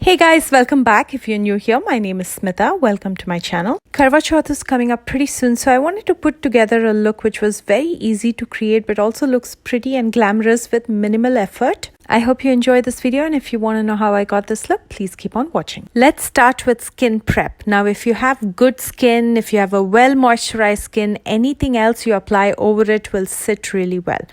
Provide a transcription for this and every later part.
Hey guys, welcome back. If you're new here, my name is Smitha. Welcome to my channel. Karwachauth is coming up pretty soon, so I wanted to put together a look which was very easy to create but also looks pretty and glamorous with minimal effort. I hope you enjoy this video, and if you want to know how I got this look, please keep on watching. Let's start with skin prep. Now, if you have good skin, if you have a well moisturized skin, anything else you apply over it will sit really well.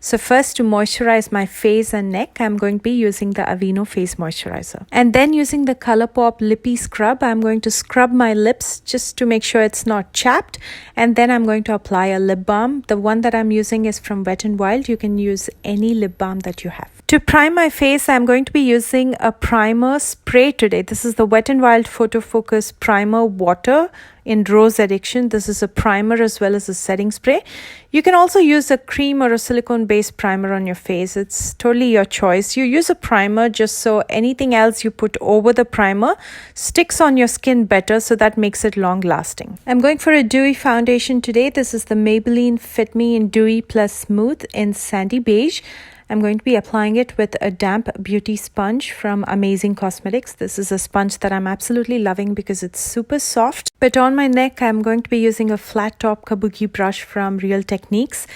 So first, to moisturize my face and neck, I'm going to be using the Aveeno face moisturizer. And then using the ColourPop Lippy Scrub, I'm going to scrub my lips just to make sure it's not chapped. And then I'm going to apply a lip balm. The one that I'm using is from Wet n Wild. You can use any lip balm that you have. To prime my face, I'm going to be using a primer spray today. This is the Wet n Wild Photo Focus Primer Water in Rose Addiction. This is a primer as well as a setting spray. You can also use a cream or a silicone-based primer on your face. It's totally your choice. You use a primer just so anything else you put over the primer sticks on your skin better, so that makes it long-lasting. I'm going for a dewy foundation today. This is the Maybelline Fit Me in Dewy Plus Smooth in Sandy Beige. I'm going to be applying it with a damp beauty sponge from Amazing Cosmetics. This is a sponge that I'm absolutely loving because it's super soft. But on my neck, I'm going to be using a flat top kabuki brush from Real Techniques.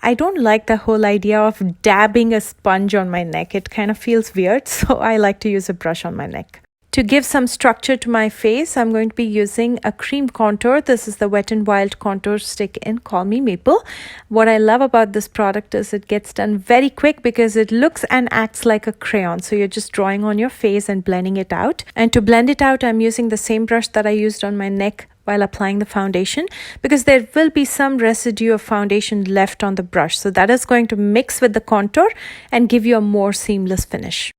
I don't like the whole idea of dabbing a sponge on my neck. It kind of feels weird, so I like to use a brush on my neck. To give some structure to my face, I'm going to be using a cream contour. This is the Wet n Wild contour stick in Call Me Maple. What I love about this product is it gets done very quick because it looks and acts like a crayon. So you're just drawing on your face and blending it out. And to blend it out, I'm using the same brush that I used on my neck while applying the foundation, because there will be some residue of foundation left on the brush. So that is going to mix with the contour and give you a more seamless finish.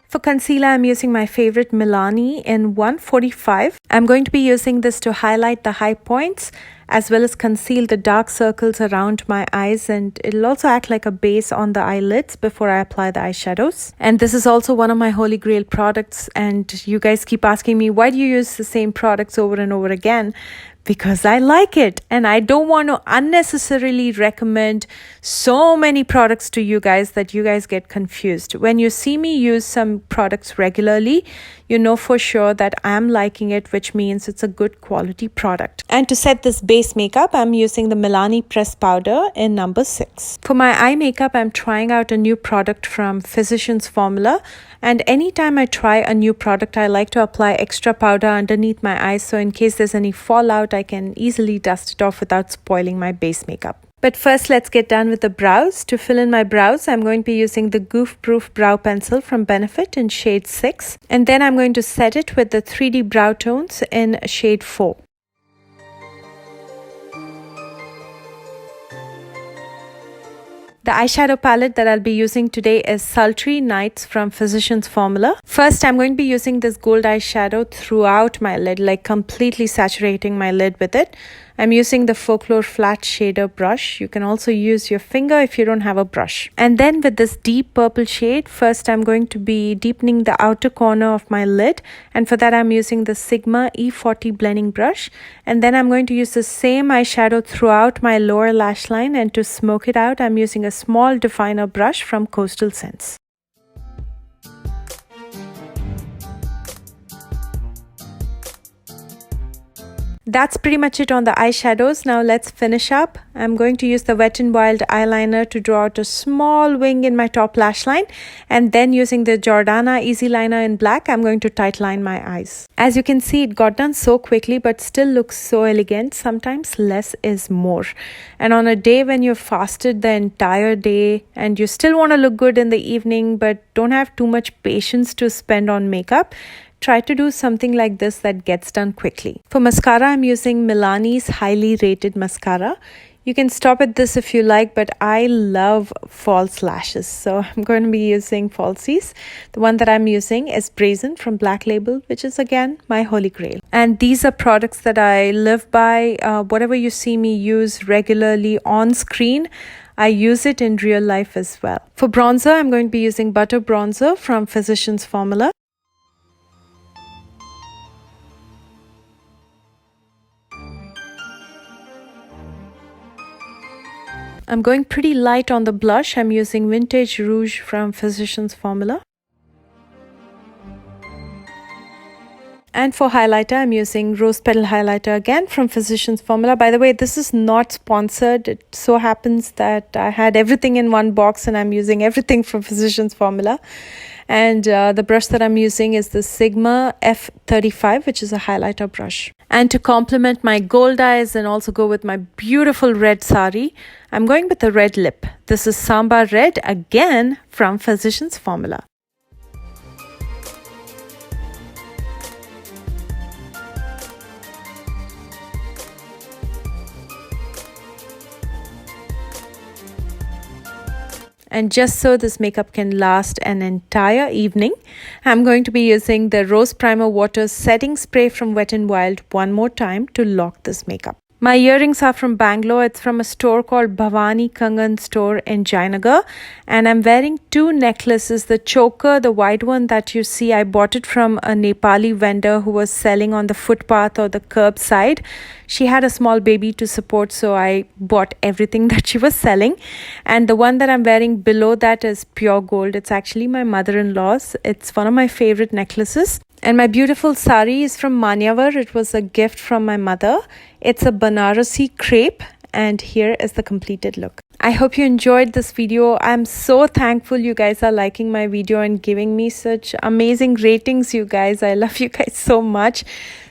For concealer, I'm using my favorite Milani in 145. I'm going to be using this to highlight the high points as well as conceal the dark circles around my eyes, and it'll also act like a base on the eyelids before I apply the eyeshadows. And this is also one of my holy grail products, and you guys keep asking me, why do you use the same products over and over again? Because I like it, and I don't want to unnecessarily recommend so many products to you guys that you guys get confused. When you see me use some products regularly, you know for sure that I'm liking it, which means it's a good quality product. And to set this base makeup, I'm using the Milani Press Powder in number 6. For my eye makeup, I'm trying out a new product from Physicians Formula. And anytime I try a new product, I like to apply extra powder underneath my eyes, so in case there's any fallout, I can easily dust it off without spoiling my base makeup. But first, let's get done with the brows. To fill in my brows, I'm going to be using the Goof Proof Brow Pencil from Benefit in shade 6. And then I'm going to set it with the 3D Brow Tones in shade 4. The eyeshadow palette that I'll be using today is Sultry Nights from Physicians Formula. First, I'm going to be using this gold eyeshadow throughout my lid, like completely saturating my lid with it. I'm using the Folklore Flat Shader brush. You can also use your finger if you don't have a brush. And then with this deep purple shade, first I'm going to be deepening the outer corner of my lid. And for that, I'm using the Sigma E40 blending brush. And then I'm going to use the same eyeshadow throughout my lower lash line. And to smoke it out, I'm using a small definer brush from Coastal Scents. That's pretty much it on the eyeshadows. Now let's finish up. I'm going to use the Wet n Wild eyeliner to draw out a small wing in my top lash line, and then using the Jordana Easy Liner in black, I'm going to tightline my eyes. As you can see, it got done so quickly but still looks so elegant. Sometimes less is more. And on a day when you've fasted the entire day and you still want to look good in the evening but don't have too much patience to spend on makeup, try to do something like this that gets done quickly. For mascara, I'm using Milani's highly rated mascara. You can stop at this if you like, but I love false lashes, so I'm going to be using falsies. The one that I'm using is Brazen from Black Label, which is again my holy grail. And these are products that I live by. Whatever you see me use regularly on screen, I use it in real life as well. For bronzer, I'm going to be using Butter Bronzer from Physicians Formula. I'm going pretty light on the blush. I'm using Vintage Rouge from Physicians Formula. And for highlighter, I'm using Rose Petal Highlighter again from Physicians Formula. By the way, this is not sponsored. It so happens that I had everything in one box and I'm using everything from Physicians Formula. And the brush that I'm using is the Sigma F35, which is a highlighter brush. And to complement my gold eyes and also go with my beautiful red sari, I'm going with a red lip. This is Samba Red again from Physicians Formula. And just so this makeup can last an entire evening, I'm going to be using the Rose Primer Water Setting Spray from Wet n Wild one more time to lock this makeup. My earrings are from Bangalore. It's from a store called Bhavani Kangan store in Jayanagar. And I'm wearing two necklaces. The choker, the white one that you see, I bought it from a Nepali vendor who was selling on the footpath or the curbside. She had a small baby to support, so I bought everything that she was selling. And the one that I'm wearing below that is pure gold. It's actually my mother-in-law's. It's one of my favorite necklaces. And my beautiful sari is from Manyavar. It was a gift from my mother. It's a Banarasi crepe, and here is the completed look. I hope you enjoyed this video. I'm so thankful you guys are liking my video and giving me such amazing ratings, you guys. I love you guys so much.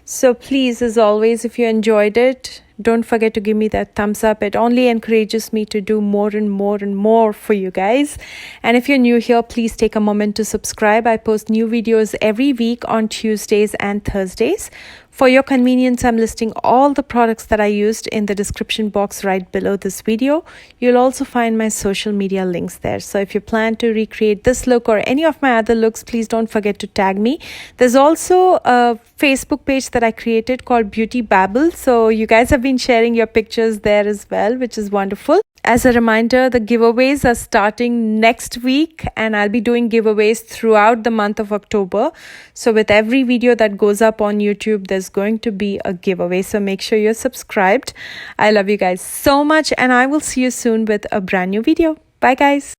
So please, as always, if you enjoyed it, don't forget to give me that thumbs up. It only encourages me to do more and more and more for you guys. And if you're new here, please take a moment to subscribe. I post new videos every week on Tuesdays and Thursdays. For your convenience, I'm listing all the products that I used in the description box right below this video. You'll also find my social media links there. So if you plan to recreate this look or any of my other looks, please don't forget to tag me. There's also a Facebook page that I created called Beauty Babble. So you guys have been sharing your pictures there as well, which is wonderful. As a reminder, the giveaways are starting next week and I'll be doing giveaways throughout the month of October. So with every video that goes up on YouTube, there's going to be a giveaway. So make sure you're subscribed. I love you guys so much and I will see you soon with a brand new video. Bye guys.